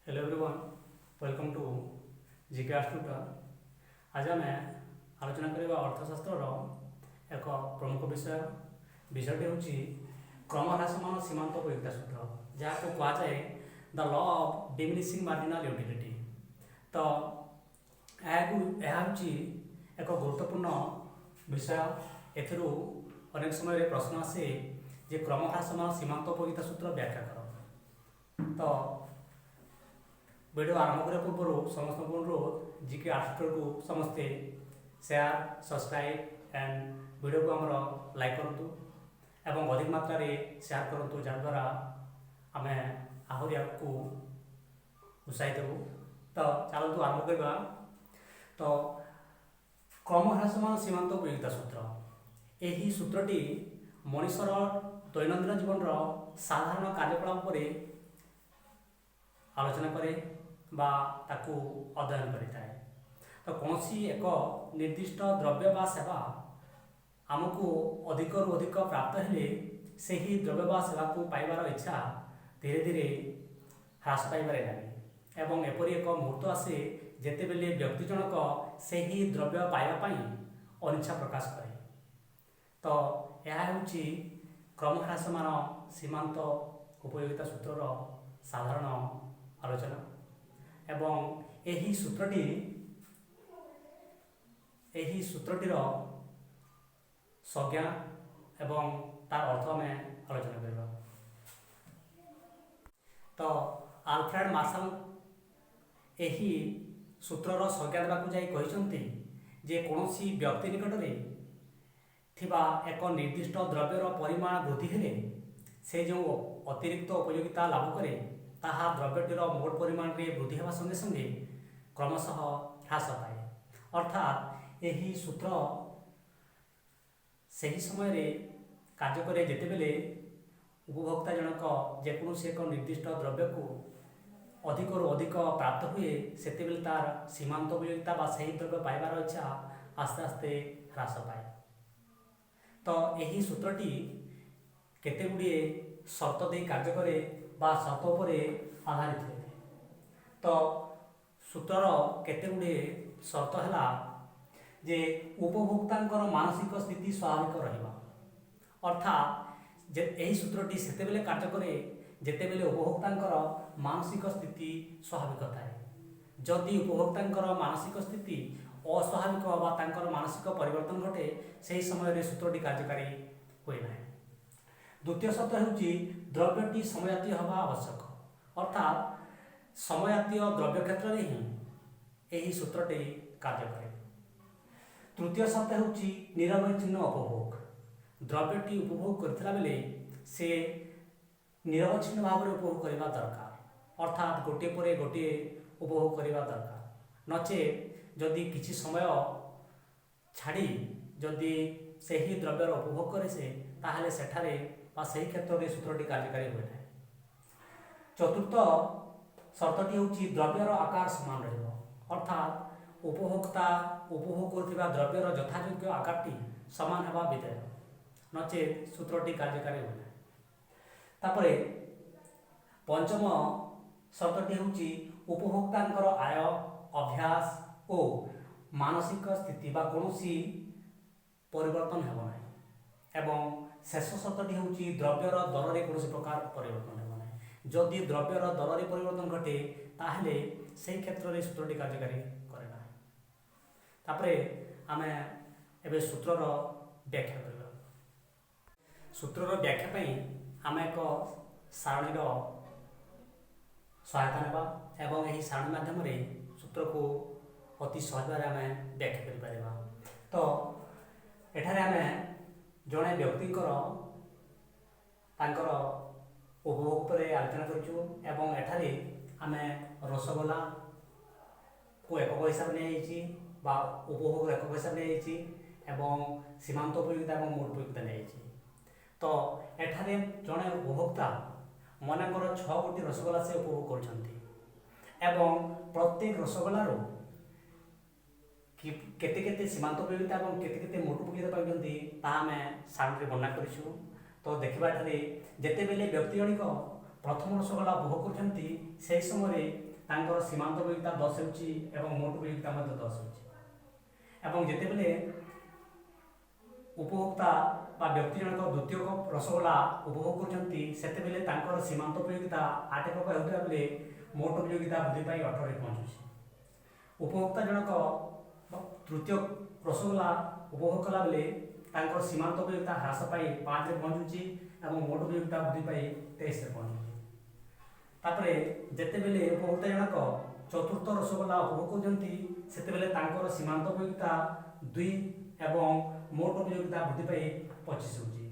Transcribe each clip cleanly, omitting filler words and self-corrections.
Hello everyone, welcome to GK आस्ट्रुटर। आज आम आलोचना करवा अर्थशास्त्र एक प्रमुख विषयटी हूँ क्रमह्रासमान सीमांत उपयोगिता सूत्र, जहाँ को कहुए the law of diminishing marginal utility. तो यह एक गुरुत्वपूर्ण विषय। एथिरू अनेक समय प्रश्न आसे जे क्रमह्रासमान सीमांत उपयोगिता सूत्र व्याख्या कर। तो वीडियो आरंभ करने पूर्व समस्त अनुरोध जीके आर्ट्रुटर को समस्ते शेयर सब्सक्राइब एंड वीडियो को आमर लाइक करूँ एवं अधिक मात्रा शेयर करूँ, जहाद्वारा आम आहरी आगे उत्साहित हो। तो चलतु आरंभ करवा। तो क्रमह्रासमान सीमांत उपयोगिता सूत्र, यही सूत्रटी मनुष्यर दैनंदिन जीवन साधारण कार्यकलाप पर आलोचना करे बा ताकू अध्ययन करिଥାଏ। तो कौन एक निर्दिष्ट द्रव्य बा सेवा आमको अधिक रु अधिक प्राप्त हेले से ही द्रव्य बा सेवा को पाइबार इच्छा धीरे धीरे ह्रास पाइबारे लगे एवं एपरी एक मुहूर्त आसे जेतेबेले व्यक्ति जनक से ही द्रव्य पाइबापी अनिच्छा प्रकाश करे। तो यह हूँ क्रमह्रासमान सीमांत उपयोगिता सूत्रर साधारण आलोचना एवं यही सूत्रटीर संज्ञा एवं तार अर्थ में आलोचना करबा। तो आल्फ्रेड मार्शल यही सूत्रर संज्ञा देवाक जाई कहिसंती जे कौनसी व्यक्ति निकट में थिबा एक निर्दिष्ट द्रव्यर परिमाण वृद्धि हेले से जो अतिरिक्त उपयोगिता लाभ करे ताहा द्रव्यटीर मोट परिमाण में वृद्धि होगा संगे संगे क्रमशः ह्रास पाए। अर्थात यही सूत्र सही समय रे कार्य करे जेतेबेले उपभोक्ता जनक जेकोसी एक निर्दिष्ट द्रव्य को अधिक रु अधिक प्राप्त हुए सेतेबेले तार सीमांत उपयोगिता बा सही द्रव्य पाइबार इच्छा आस्ते आस्ते ह्रास पाए। तो यही सूत्रटी केते गुड़िए शर्त दे कार्य करे बा शर्त पर आधारित होते। तो सूत्रर केते गुड़िए शर्त है जे उपभोक्ता मानसिक स्थिति स्वाभाविक रहिबा। अर्थात यही सूत्रटी सेतेबेले कार्य करे जेतेबेले उपभोक्ता मानसिक स्थिति स्वाभाविक थाए। जदि उपभोक्ता मानसिक स्थिति अस्वाभाविक बा तांकर मानसिक परिवर्तन घटे से समय सूत्रटी कार्यकारी हुए ना। द्वितीय शर्त होची द्रव्यटी समयातीय हवा आवश्यक। अर्थात समयातीय द्रव्य क्षेत्र में ही यही सूत्रटी कार्य करे। तृतीय शर्त होची निरवच्छिन्न उपभोग। द्रव्यटी उपभोग करथिला बेले से निरवच्छिन्न भाव में उपभोग करबा दरकार। अर्थात गोटे पर गोटे उपभोग करबा दरकार। नचे जदि किछि समय छाड़ी जदि सही द्रव्यर उपभोग करे से ताहले सेठारे बा सही क्षेत्र में सूत्रटी कार्यकारी हुए ना। चतुर्थ शर्तटी होची द्रव्यर आकार समान रहिबो। अर्थात उपभोक्ता उपभोग करथिबा द्रव्यर यथायोग्य आकारटी समान हेबा विधेय, नचे सूत्रटी कार्यकारी हुए ना। तापरे पंचम शर्तटी होची उपभोक्तांकर आय अभ्यास और मानसिक स्थिति बा कौनसी परिवर्तन हेबो ना। एवं शेष शर्तटी होची द्रव्यर दर रे कौन प्रकार परिवर्तन हेबो ना। जदि द्रव्यर दर रे परिवर्तन घटे ताहले सही क्षेत्र में सूत्रटी कार्यकारी करे ना। तापरे आमे एबे सूत्रर व्याख्या करबा। सूत्रर व्याख्या पई आमे एक सारणीर सहायता नेबा एवं यही सारणी माध्यम रे सूत्र को अति सहज भाव आम व्याख्या करिपरिबा। तो एठारे आमे जड़े व्यक्ति उपभोग पर आलोचना करूँ एवं एठारे आमे रसगोल्ला को एकक हिसाब नहीं बा उपभोग एकक हिसाब नहीं एवं सीमांत उपयोगिता और मोट उपयोगिता नहीं। तो एठारे जड़े उपभोक्ता मनकर 6 गोटी रसगोल्ला से उपभोग कर प्रत्येक रसगोल्लार केते केते सीमांत उपयोगिता और केते केते मोट उपयोगिता पाइछन्ती ता आमे सारणी वर्णना करिछु। तो देखा जेतेबेले व्यक्ति जनिक प्रथम रसगोल्ला उपभोग करछन्ती से समय ତାଙ୍କର ସୀମାନ୍ତ ଉପଯୋଗିତା 10 ହେଉଛି ଏବଂ ମୋଟ ଉପଯୋଗିତା ମଧ୍ୟ 10 ହେଉଛି। ଏବଂ ଯେତେବେଳେ ଉପଭୋକ୍ତା ବା ବ୍ୟକ୍ତି ଜଣକ ଦ୍ୱିତୀୟ କପ୍ ରସଗୋଲା ଉପଭୋଗ କରୁଛନ୍ତି ସେତେବେଳେ ତାଙ୍କର ସୀମାନ୍ତ ଉପଯୋଗିତା 8 କପ୍ ହେଉଥିବା ବେଳେ ମୋଟ ଉପଯୋଗିତା ବୃଦ୍ଧି ପାଇ 18ରେ ପହଞ୍ଚୁଛି। ଉପଭୋକ୍ତା ଜଣକ ତୃତୀୟ ରସଗୋଲା ଉପଭୋଗ କଲାବେଳେ ତାଙ୍କର ସୀମାନ୍ତ ଉପଯୋଗିତା ହ୍ରାସ ପାଇ 5ରେ ପହଞ୍ଚୁଛି ଏବଂ ମୋଟ ଉପଯୋଗିତା ବୃଦ୍ଧି ପାଇ 23ରେ ପହଞ୍ଚୁଛି। ତାପରେ ଯେତେବେଳେ ଉପଭୋକ୍ତା ଜଣକ ଚତୁର୍ଥ ରସଗୋଲା ଉପଭୋଗ କରୁଛନ୍ତି ସେତେବେଳେ ତାଙ୍କର ସୀମାନ୍ତ ଉପଯୋଗିତା 2 ଏବଂ ମୋଟ ଉପଯୋଗିତା ବୃଦ୍ଧି ପାଇ 25 ହେଉଛି।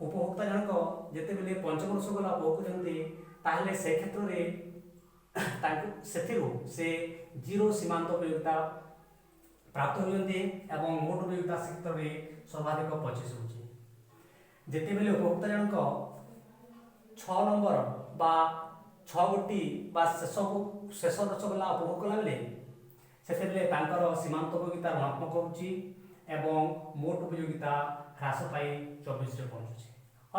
ଉପଭୋକ୍ତା ଜଣକ ଯେତେବେଳେ ପଞ୍ଚମ ରସଗୋଲା ଉପଭୋଗ କରୁଛନ୍ତି ତାହେଲେ ସେ କ୍ଷେତ୍ରରେ ତାଙ୍କୁ ସେଥିରୁ ସେ 0 ସୀମାନ୍ତ ଉପଯୋଗିତା ପ୍ରାପ୍ତ ହେଉଛନ୍ତି ଏବଂ ମୋଟ ଉପଯୋଗିତା ସେ କ୍ଷେତ୍ରରେ ସର୍ବାଧିକ 25 ହେଉଛି। ଯେତେବେଳେ ଉପଭୋକ୍ତା ଜଣକ 6 ନମ୍ବର ବା 6 ଗୋଟି ବା ଶେଷ ରସଗୋଲା ଉପଭୋଗ କଲାବେଳେ ସେତେବେଳେ ତାଙ୍କର ସୀମାନ୍ତ ଉପଯୋଗିତା ଋଣାତ୍ମକ ହେଉଛି ଏବଂ ମୋଟ ଉପଯୋଗିତା ହ୍ରାସ ପାଇ 24ରେ ପହଞ୍ଚୁଛି।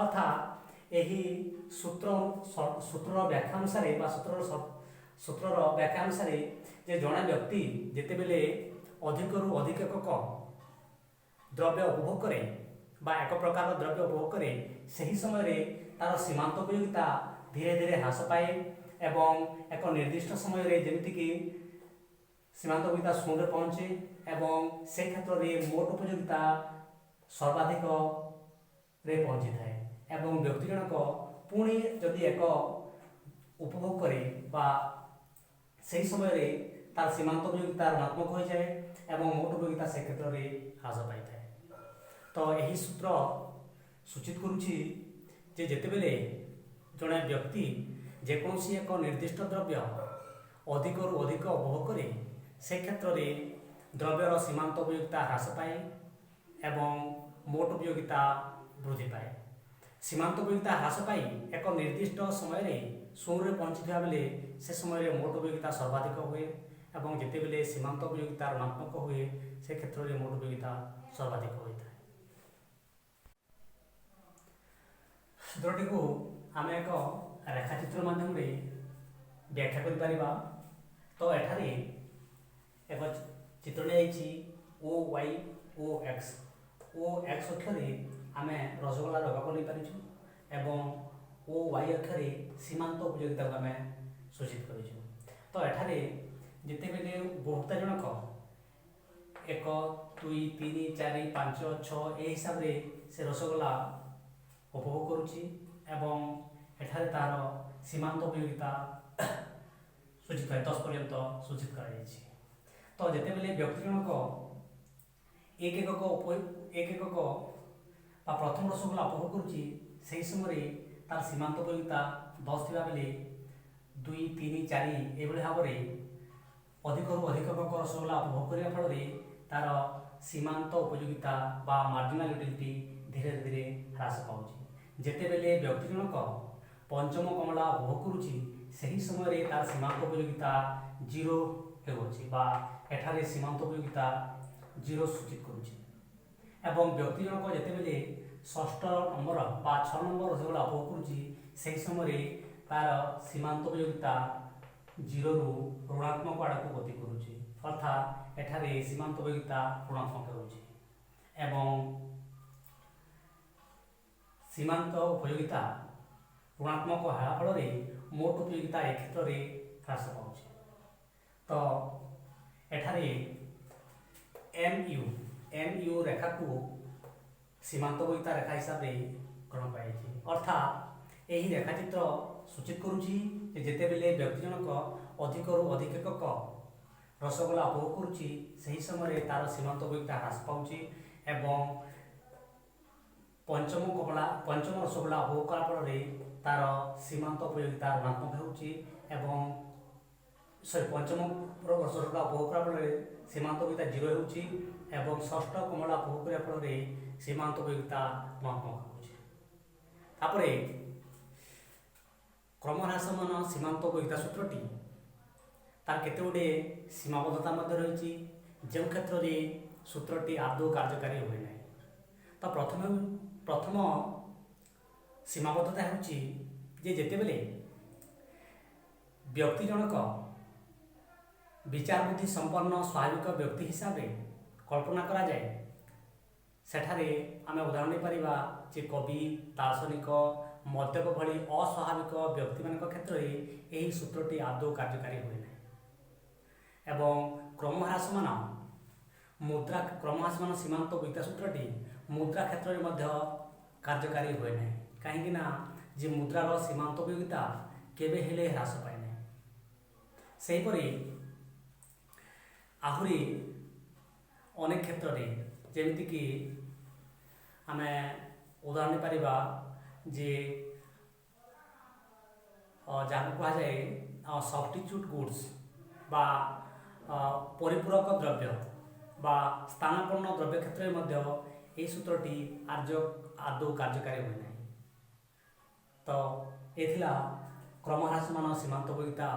ଅର୍ଥାତ୍ ଏହି ସୂତ୍ରର ବ୍ୟାଖ୍ୟା ଅନୁସାରେ ବା ସୂତ୍ରର ବ୍ୟାଖ୍ୟା ଅନୁସାରେ ଯେ ଜଣେ ବ୍ୟକ୍ତି ଯେତେବେଳେ ଅଧିକରୁ ଅଧିକ ଏକକ ଦ୍ରବ୍ୟ ଉପଭୋଗ କରେ ବା ଏକ ପ୍ରକାର ଦ୍ରବ୍ୟ ଉପଭୋଗ କରେ ସେହି ସମୟରେ ତାର ସୀମାନ୍ତ ଉପଯୋଗିତା ଧୀରେ ଧୀରେ ହ୍ରାସ ପାଏ ଏବଂ ଏକ ନିର୍ଦ୍ଦିଷ୍ଟ ସମୟରେ ଯେମିତିକି ସୀମାନ୍ତ ଉପଯୋଗିତା 0ରେ ପହଞ୍ଚେ ଏବଂ ସେ କ୍ଷେତ୍ରରେ ମୋଟ ଉପଯୋଗିତା ସର୍ବାଧିକରେ ପହଞ୍ଚିଥାଏ ଏବଂ ବ୍ୟକ୍ତି ଜଣକ ପୁଣି ଯଦି ଏକ ଉପଭୋଗ କରେ ବା ସେହି ସମୟରେ ତାର ସୀମାନ୍ତ ଉପଯୋଗିତା ଋଣାତ୍ମକ ହୋଇଯାଏ ଏବଂ ମୋଟ ଉପଯୋଗିତା ସେ କ୍ଷେତ୍ରରେ ହ୍ରାସ ପାଇଥାଏ। ତ ଏହି ସୂତ୍ର ସୂଚିତ କରୁଛି ଯେ ଯେତେବେଳେ ଜଣେ ବ୍ୟକ୍ତି ଯେକୌଣସି ଏକ ନିର୍ଦ୍ଦିଷ୍ଟ ଦ୍ରବ୍ୟ ଅଧିକରୁ ଅଧିକ ଉପଭୋଗ କରେ ସେ କ୍ଷେତ୍ରରେ ଦ୍ରବ୍ୟର ସୀମାନ୍ତ ଉପଯୋଗିତା ହ୍ରାସ ପାଏ ଏବଂ ମୋଟ ଉପଯୋଗିତା ବୃଦ୍ଧି ପାଏ। ସୀମାନ୍ତ ଉପଯୋଗିତା ହ୍ରାସ ପାଇ ଏକ ନିର୍ଦ୍ଦିଷ୍ଟ ସମୟରେ 0ରେ ପହଞ୍ଚିଥିବା ବେଳେ ସେ ସମୟରେ ମୋଟ ଉପଯୋଗିତା ସର୍ବାଧିକ ହୁଏ ଏବଂ ଯେତେବେଳେ ସୀମାନ୍ତ ଉପଯୋଗିତା ଋଣାତ୍ମକ ହୁଏ ସେ କ୍ଷେତ୍ରରେ ମୋଟ ଉପଯୋଗିତା ସର୍ବାଧିକ ହୋଇଥାଏ। ସୂତ୍ରଟିକୁ ଆମେ ଏକ ରେଖାଚିତ୍ର ମାଧ୍ୟମରେ ବ୍ୟାଖ୍ୟା କରିପାରିବା। ତ ଏଠାରେ ଏକ ଚିତ୍ର ନିଆଯାଇଛି OY OX ଅକ୍ଷରେ ଆମେ ରସଗୋଲାର ଗପ ନେଇପାରିଛୁ ଏବଂ OY ଅକ୍ଷରେ ସୀମାନ୍ତ ଉପଯୋଗିତାକୁ ଆମେ ସୂଚିତ କରିଛୁ। ତ ଏଠାରେ ଯେତେବେଳେ ଉପଭୋକ୍ତା ଜଣକ 1 2 3 4 5 6 ଏହି ହିସାବରେ ସେ ରସଗୋଲା ଉପଭୋଗ କରୁଛି ଏବଂ ଏଠାରେ ତାହାର ସୀମାନ୍ତ ଉପଯୋଗିତା ସୂଚିତ 10 ପର୍ଯ୍ୟନ୍ତ ସୂଚିତ କରାଯାଇଛି। ତ ଯେତେବେଳେ ବ୍ୟକ୍ତି ଜଣକ 1 ଏକକ ବା ପ୍ରଥମ ରସଗୋଲା ଉପଭୋଗ କରୁଛି ସେହି ସମୟରେ ତାର ସୀମାନ୍ତ ଉପଯୋଗିତା 10 ଥିବା ବେଳେ 2 3 4 ଏଭଳି ଭାବରେ ଅଧିକରୁ ଅଧିକ ଏକକ ରସଗୋଲା ଉପଭୋଗ କରିବା ଫଳରେ ତାର ସୀମାନ୍ତ ଉପଯୋଗିତା ବା ମାର୍ଜିନାଲ ୟୁଟିଲିଟି ଧୀରେ ଧୀରେ ହ୍ରାସ ପାଉଛି। ଯେତେବେଳେ ବ୍ୟକ୍ତି ଜଣକ ପଞ୍ଚମ କମଳା ଉପଭୋଗ କରୁଛି ସେହି ସମୟରେ ତାର ସୀମାନ୍ତ ଉପଯୋଗିତା 0 ହେଉଅଛି ବା ଏଠାରେ ସୀମାନ୍ତ ଉପଯୋଗିତା 0 ସୂଚିତ କରୁଛି ଏବଂ ବ୍ୟକ୍ତି ଜଣକ ଯେତେବେଳେ 6ଠ ନମ୍ବର ବା 6 ନମ୍ବର ରସଗୋଲା ଉପଭୋଗ କରୁଛି ସେହି ସମୟରେ ତାର ସୀମାନ୍ତ ଉପଯୋଗିତା 0ରୁ ଋଣାତ୍ମକ ଆଡ଼କୁ ଗତି କରୁଛି ଅର୍ଥାତ୍ ଏଠାରେ ସୀମାନ୍ତ ଉପଯୋଗିତା ଋଣାତ୍ମକ ହେଉଛି ଏବଂ ସୀମାନ୍ତ ଉପଯୋଗିତା ଋଣାତ୍ମକ ହେବା ଫଳରେ ମୋଟ ଉପଯୋଗିତା ଏ କ୍ଷେତ୍ରରେ ହ୍ରାସ ପାଉଛି। ତ ଏଠାରେ MU ରେଖାକୁ ସୀମାନ୍ତ ଉପଯୋଗିତା ରେଖା ହିସାବରେ ଗ୍ରହଣ କରାଯାଇଛି ଅର୍ଥାତ୍ ଏହି ରେଖାଚିତ୍ର ସୂଚିତ କରୁଛି ଯେ ଯେତେବେଳେ ବ୍ୟକ୍ତି ଜଣକ ଅଧିକରୁ ଅଧିକ ଏକକ ରସଗୋଲା ଉପଭୋଗ କରୁଛି ସେହି ସମୟରେ ତାର ସୀମାନ୍ତ ଉପଯୋଗିତା ହ୍ରାସ ପାଉଛି ଏବଂ ପଞ୍ଚମ ରସଗୋଲା ଉପଭୋଗ କଲା ଫଳରେ ତାର ସୀମାନ୍ତ ଉପଯୋଗିତା ଋଣାତ୍ମକ ହେଉଛି ଏବଂ ପଞ୍ଚମ ରସଗୋଲା ଉପଭୋଗ କଲା ଫଳରେ ସୀମାନ୍ତ ଉପଯୋଗିତା 0 ହେଉଛି ଏବଂ 6ଠ କମଳା ଉପଭୋଗ କରିବା ଫଳରେ ସୀମାନ୍ତ ଉପଯୋଗିତା ଋଣାତ୍ମକ ହେଉଛି। ତାପରେ କ୍ରମହ୍ରାସମାନ ସୀମାନ୍ତ ଉପଯୋଗିତା ସୂତ୍ରଟି ତାର କେତେ ଗୁଡ଼ିଏ ସୀମାବଦ୍ଧତା ମଧ୍ୟ ରହିଛି ଯେଉଁ କ୍ଷେତ୍ରରେ ସୂତ୍ରଟି ଆଦୌ କାର୍ଯ୍ୟକାରୀ ହୁଏ ନାହିଁ। ତ ପ୍ରଥମ ସୀମାବଦ୍ଧତା ହେଉଛି ଯେ ଯେତେବେଳେ ବ୍ୟକ୍ତି ଜଣକ ବିଚାର ବୁଦ୍ଧି ସମ୍ପନ୍ନ ସ୍ୱାଭାବିକ ବ୍ୟକ୍ତି ହିସାବରେ କଳ୍ପନା କରାଯାଏ, ସେଠାରେ ଆମେ ଉଦାହରଣ ଦେଇପାରିବା ଯେ କବି, ଦାର୍ଶନିକ, ମଦ୍ୟପ ଭଳି ଅସ୍ୱାଭାବିକ ବ୍ୟକ୍ତିମାନଙ୍କ କ୍ଷେତ୍ରରେ ଏହି ସୂତ୍ରଟି ଆଦୌ କାର୍ଯ୍ୟକାରୀ ହୁଏ ନାହିଁ। ଏବଂ କ୍ରମହ୍ରାସମାନ ସୀମାନ୍ତ ଉପଯୁକ୍ତା ସୂତ୍ରଟି ମୁଦ୍ରା କ୍ଷେତ୍ରରେ ମଧ୍ୟ କାର୍ଯ୍ୟକାରୀ ହୁଏ ନାହିଁ, କାହିଁକି ନା ଯେ ମୁଦ୍ରାର ସୀମାନ୍ତ ଉପଯୋଗିତା କେବେ ହେଲେ ହ୍ରାସ ପାଏ ନାହିଁ। ସେହିପରି ଆହୁରି ଅନେକ କ୍ଷେତ୍ରରେ ଯେମିତିକି ଆମେ ଉଦାହରଣ ଦେଇପାରିବା ଯେ ଯାହାକୁ କୁହାଯାଏ ସବଷ୍ଟିଚ୍ୟୁଟ୍ ଗୁଡ୍ସ ବା ପରିପୂରକ ଦ୍ରବ୍ୟ ବା ସ୍ଥାନାପନ୍ନ ଦ୍ରବ୍ୟ କ୍ଷେତ୍ରରେ ମଧ୍ୟ ଏହି ସୂତ୍ରଟି ଆଦୌ କାର୍ଯ୍ୟକାରୀ ହୁଏ ନାହିଁ। ତ ଏ ଥିଲା କ୍ରମହ୍ରାସମାନ ସୀମାନ୍ତ ଉପଯୁକ୍ତା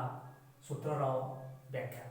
ସୂତ୍ରର ବ୍ୟାଖ୍ୟା।